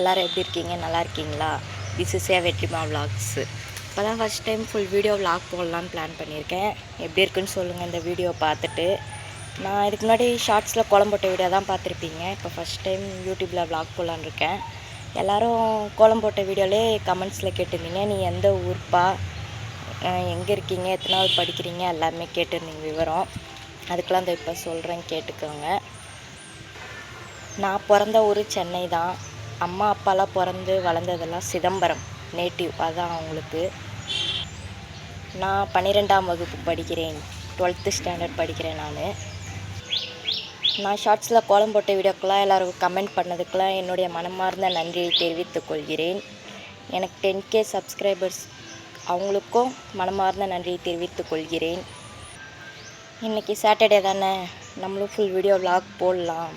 எல்லோரும் எப்படி இருக்கீங்க? நல்லா இருக்கீங்களா? This is Vetrima vlogs. இப்போ தான் first time full video vlog போடலான்னு பிளான் பண்ணியிருக்கேன். எப்படி இருக்குன்னு சொல்லுங்கள் இந்த வீடியோ பார்த்துட்டு. நான் இதுக்கு முன்னாடி ஷார்ட்ஸில் கோலம் போட்ட வீடியோ தான் பார்த்துருப்பீங்க. இப்போ ஃபஸ்ட் டைம் யூடியூப்பில் விலாக் போடலான்னு இருக்கேன். எல்லோரும் கோலம் போட்ட வீடியோலே கமெண்ட்ஸில் கேட்டிருந்தீங்க, நீ எந்த ஊர்ப்பா, எங்கே இருக்கீங்க, எத்தனாவது படிக்கிறீங்க, எல்லாருமே கேட்டிருந்தீங்க விவரம். அதுக்கெலாம் இந்த இப்போ சொல்கிறேன், கேட்டுக்கோங்க. நான் பிறந்த ஊர் சென்னை தான். அம்மா அப்பாலாம் பிறந்து வளர்ந்ததெல்லாம் சிதம்பரம் நேட்டிவ், அதுதான் அவங்களுக்கு. நான் 12ஆம் வகுப்பு படிக்கிறேன், 12th ஸ்டாண்டர்ட் படிக்கிறேன். நான் ஷார்ட்ஸில் கோலம் போட்ட வீடியோக்கெலாம் எல்லோரும் கமெண்ட் பண்ணதுக்கெலாம் என்னுடைய மனமார்ந்த நன்றியை தெரிவித்துக் கொள்கிறேன். எனக்கு 10K சப்ஸ்கிரைபர்ஸ், அவங்களுக்கும் மனமார்ந்த நன்றியை தெரிவித்துக் கொள்கிறேன். இன்றைக்கி சாட்டர்டே தானே, நம்மளும் ஃபுல் வீடியோ விலாக் போடலாம்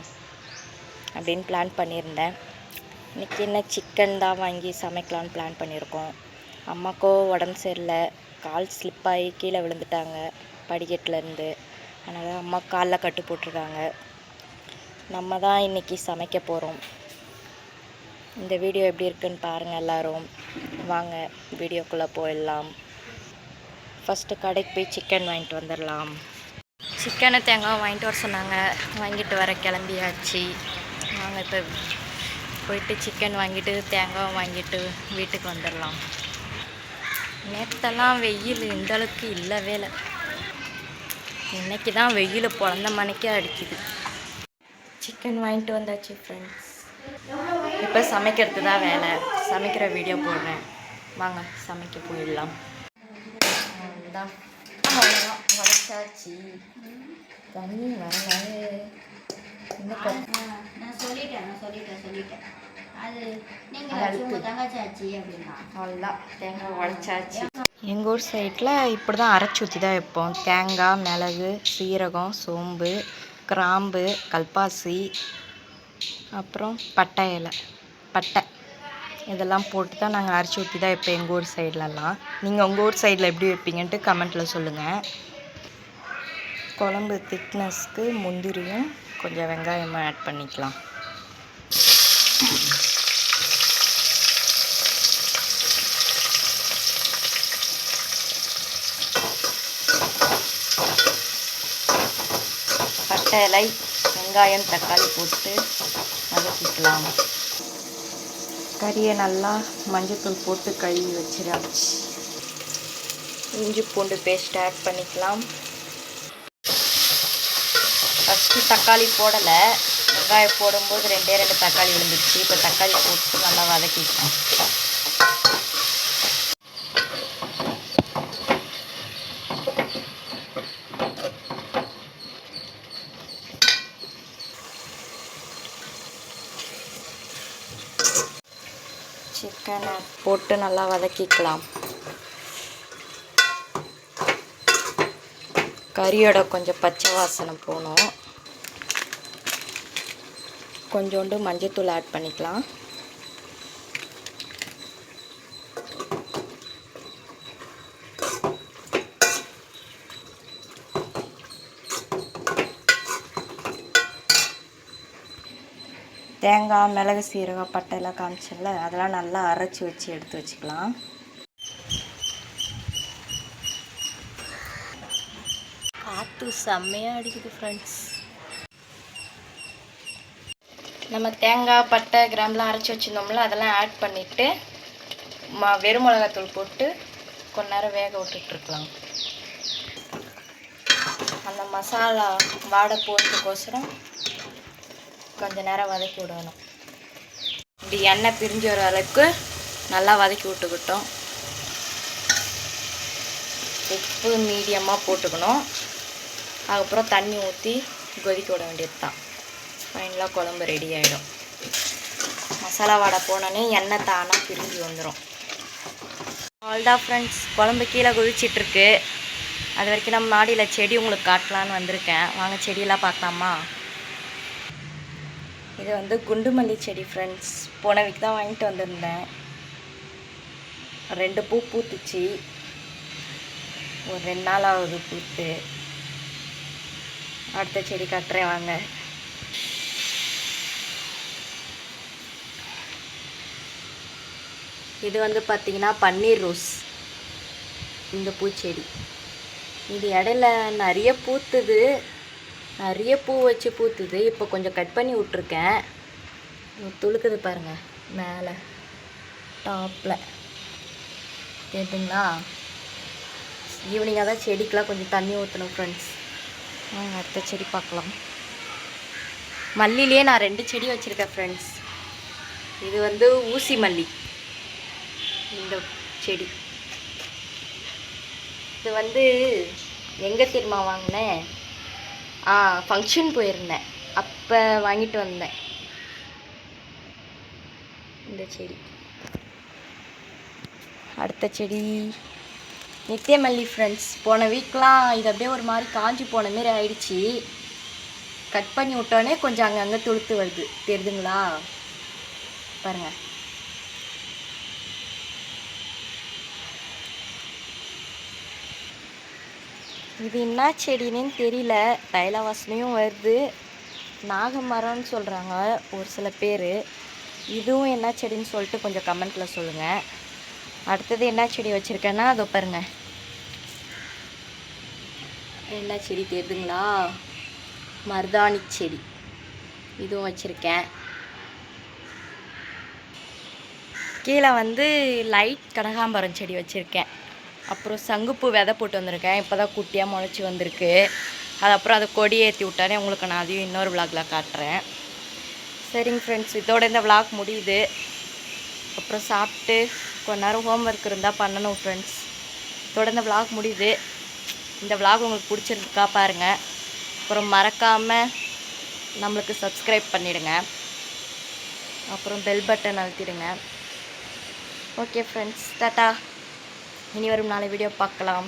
அப்படின்னு பிளான் பண்ணியிருந்தேன். இன்றைக்கி என்ன சிக்கன் தான் வாங்கி சமைக்கலான்னு பிளான் பண்ணியிருக்கோம். அம்மாக்கோ உடம்பு சரியில்லை, கால் ஸ்லிப்பாகி கீழே விழுந்துட்டாங்க படிக்கட்டிலேருந்து. அதனால் அம்மா காலில் கட்டு போட்டிருக்காங்க. நம்ம தான் இன்றைக்கி சமைக்க போகிறோம். இந்த வீடியோ எப்படி இருக்குன்னு பாருங்கள் எல்லோரும். வாங்க வீடியோக்குள்ளே போயிடலாம். ஃபஸ்ட்டு கடைக்கு போய் சிக்கன் வாங்கிட்டு வந்துடலாம். சிக்கனை தேங்காய் வாங்கிட்டு வர சொன்னாங்க, வாங்கிட்டு வர கிளம்பியாச்சு. வாங்க இப்போ போயிட்டு சிக்கன் வாங்கிட்டு தேங்காய் வாங்கிட்டு வீட்டுக்கு வந்துடலாம். நேற்றெல்லாம் வெயில் இந்தளவுக்கு இல்லவே இல்லை. இன்றைக்கி தான் வெயில் பிறந்த மணிக்கே அடிக்குது. சிக்கன் வாங்கிட்டு வந்தாச்சு ஃப்ரெண்ட்ஸ். இப்போ சமைக்கிறது தான் வேலை. சமைக்கிற வீடியோ போடுறேன், வாங்க சமைக்க போயிடலாம். அவ்வளோதான் வளைச்சாச்சு. தண்ணி வரல. நான் சொல்லிட்டேன் அது அவ்வளோதான், தேங்காய் உடைச்சாச்சு. எங்கள் ஊர் சைடில் இப்படி தான் அரைச்சி ஊற்றி தான் வைப்போம். தேங்காய், மிளகு, சீரகம், சோம்பு, கிராம்பு, கல்பாசி, அப்புறம் பட்டை இலை, இதெல்லாம் போட்டு தான் நாங்கள் அரைச்சி ஊற்றி தான் வைப்போம் எங்கள் ஊர் சைட்லலாம். நீங்கள் உங்கள் ஊர் சைடில் எப்படி வைப்பீங்கன்ட்டு கமெண்ட்டில் சொல்லுங்கள். குழம்பு திக்னஸ்க்கு முந்திரியும் கொஞ்சம் வெங்காயமும் ஆட் பண்ணிக்கலாம். பட்டை இலை, வெங்காயம், தக்காளி போட்டு வதக்கிக்கலாம். கறியை நல்லா மஞ்சத்தூள் போட்டு கழுவி வச்சிடாச்சு. இஞ்சி பூண்டு பேஸ்ட் ஆட் பண்ணிக்கலாம். ஃபஸ்ட்டு தக்காளி போடலை, வெங்காயம் போடும்போது 2 தக்காளி விழுந்துருச்சு. இப்போ தக்காளி போட்டு நல்லா வதக்கிக்கலாம். சிக்கனை போட்டு நல்லா வதக்கிக்கலாம். கறியோட கொஞ்சம் பச்சை வாசனை போகணும். கொஞ்சோண்டு மஞ்சத்தூள் ஆட் பண்ணிக்கலாம். தேங்காய், மிளகு, சீரகம், பட்டை எல்லாம் காமிச்சல, அதெல்லாம் நல்லா அரைச்சி வச்சு எடுத்து வச்சுக்கலாம். காற்று செம்மையாக அடிக்குது ஃப்ரெண்ட்ஸ். நம்ம தேங்காய், பட்டை, கிராம்பெலாம் அரைச்சி வச்சுருந்தோம்ல, அதெல்லாம் ஆட் பண்ணிவிட்டு வெறும் மிளகாத்தூள் போட்டு கொஞ்ச நேரம் வேக விட்டுட்ருக்கலாம். அந்த மசாலா வாடை போகிறதுக்கோசரம் கொஞ்ச நேரம் வதக்கி விடணும். இப்படி எண்ணெய் பிரிஞ்சு வர அளவுக்கு நல்லா வதக்கி விட்டுக்கிட்டோம். உப்பு மீடியமாக போட்டுக்கணும். அதுக்கப்புறம் தண்ணி ஊற்றி கொதிக்க விட வேண்டியது தான். ஃபைனலாக குழம்பு ரெடி ஆகிடும். மசாலா வாடை போனோன்னே எண்ணெய் தானாக பிரிஞ்சு வந்துடும். அவ்வளோதான் ஃப்ரெண்ட்ஸ், குழம்பு கீழே கொதிச்சிட்ருக்கு. அது வரைக்கும் நம்ம மாடியில் செடி உங்களுக்கு காட்டலான்னு வந்திருக்கேன். வாங்க செடியெல்லாம் பார்க்கலாமா? இது குண்டு மல்லி செடி ஃப்ரெண்ட்ஸ். போன வீக் தான் வாங்கிட்டு வந்திருந்தேன். 2 பூ பூத்துச்சு. ஒரு 2 நாள் ஆகுது பூத்து. அடுத்த செடி காட்டுறேன் வாங்க. இது வந்து பார்த்திங்கன்னா பன்னீர் ரோஸ். இந்த பூச்செடி இது இடையில நிறைய பூத்துது, நிறைய பூ வச்சு பூத்துது. இப்போ கொஞ்சம் கட் பண்ணி விட்ருக்கேன். துளுக்குது பாருங்கள் மேலே டாப்பில் கேட்டுங்களா. ஈவினிங்காக தான் செடிக்கெலாம் கொஞ்சம் தண்ணி ஊற்றணும் ஃப்ரெண்ட்ஸ். அடுத்த செடி பார்க்கலாம். மல்லிலே நான் 2 செடி வச்சுருக்கேன் ஃப்ரெண்ட்ஸ். இது வந்து ஊசி மல்லி. இந்த செடி இது வந்து எங்கே தெரியுமா வாங்கினேன்? ஃபங்க்ஷன் போயிருந்தேன், அப்போ வாங்கிட்டு வந்தேன் இந்த செடி. அடுத்த செடி நித்தியமல்லி ஃப்ரெண்ட்ஸ். போன வீக்லாம் இது அப்படியே ஒரு மாதிரி காஞ்சி போன மாரி ஆயிடுச்சு. கட் பண்ணி விட்டோன்னே கொஞ்சம் அங்கங்கே துளுத்து வருது, தெரியுதுங்களா பாருங்கள். இது என்ன செடின்னு தெரியல, தைல வாசனையும் வருது. நாகமரம்னு சொல்கிறாங்க ஒரு சில பேர். இதுவும் என்ன செடின்னு சொல்லிட்டு கொஞ்சம் கமெண்ட்டில் சொல்லுங்கள். அடுத்தது என்ன செடி வச்சுருக்கேன்னா அதோ பாருங்கள், என்ன செடி தெரியுதுங்களா? மருதாணி செடி. இதுவும் வச்சுருக்கேன். கீழே வந்து லைட் கனகாம்பரம் செடி வச்சுருக்கேன். அப்புறம் சங்குப்பூ விதை போட்டு வந்திருக்கேன். இப்போ தான் குட்டியாக முளைச்சி வந்திருக்கு. அது அப்புறம் அதை கொடி ஏற்றி விட்டானே உங்களுக்கு நான் அதையும் இன்னொரு விளாகில் காட்டுறேன். சரிங்க ஃப்ரெண்ட்ஸ், இதோட இந்த விளாக் முடியுது. அப்புறம் சாப்பிட்டு கொஞ்ச நேரம் ஹோம்ஒர்க் இருந்தால் பண்ணணும் ஃப்ரெண்ட்ஸ். இதோட இந்த விளாக் முடியுது. இந்த விளாக் உங்களுக்கு பிடிச்சிருக்கா பாருங்கள். அப்புறம் மறக்காமல் நம்மளுக்கு சப்ஸ்கிரைப் பண்ணிவிடுங்க. அப்புறம் பெல் பட்டன் அழுத்திடுங்க. Okay friends, tata. இனி வரும் நாளை வீடியோ பார்க்கலாம்.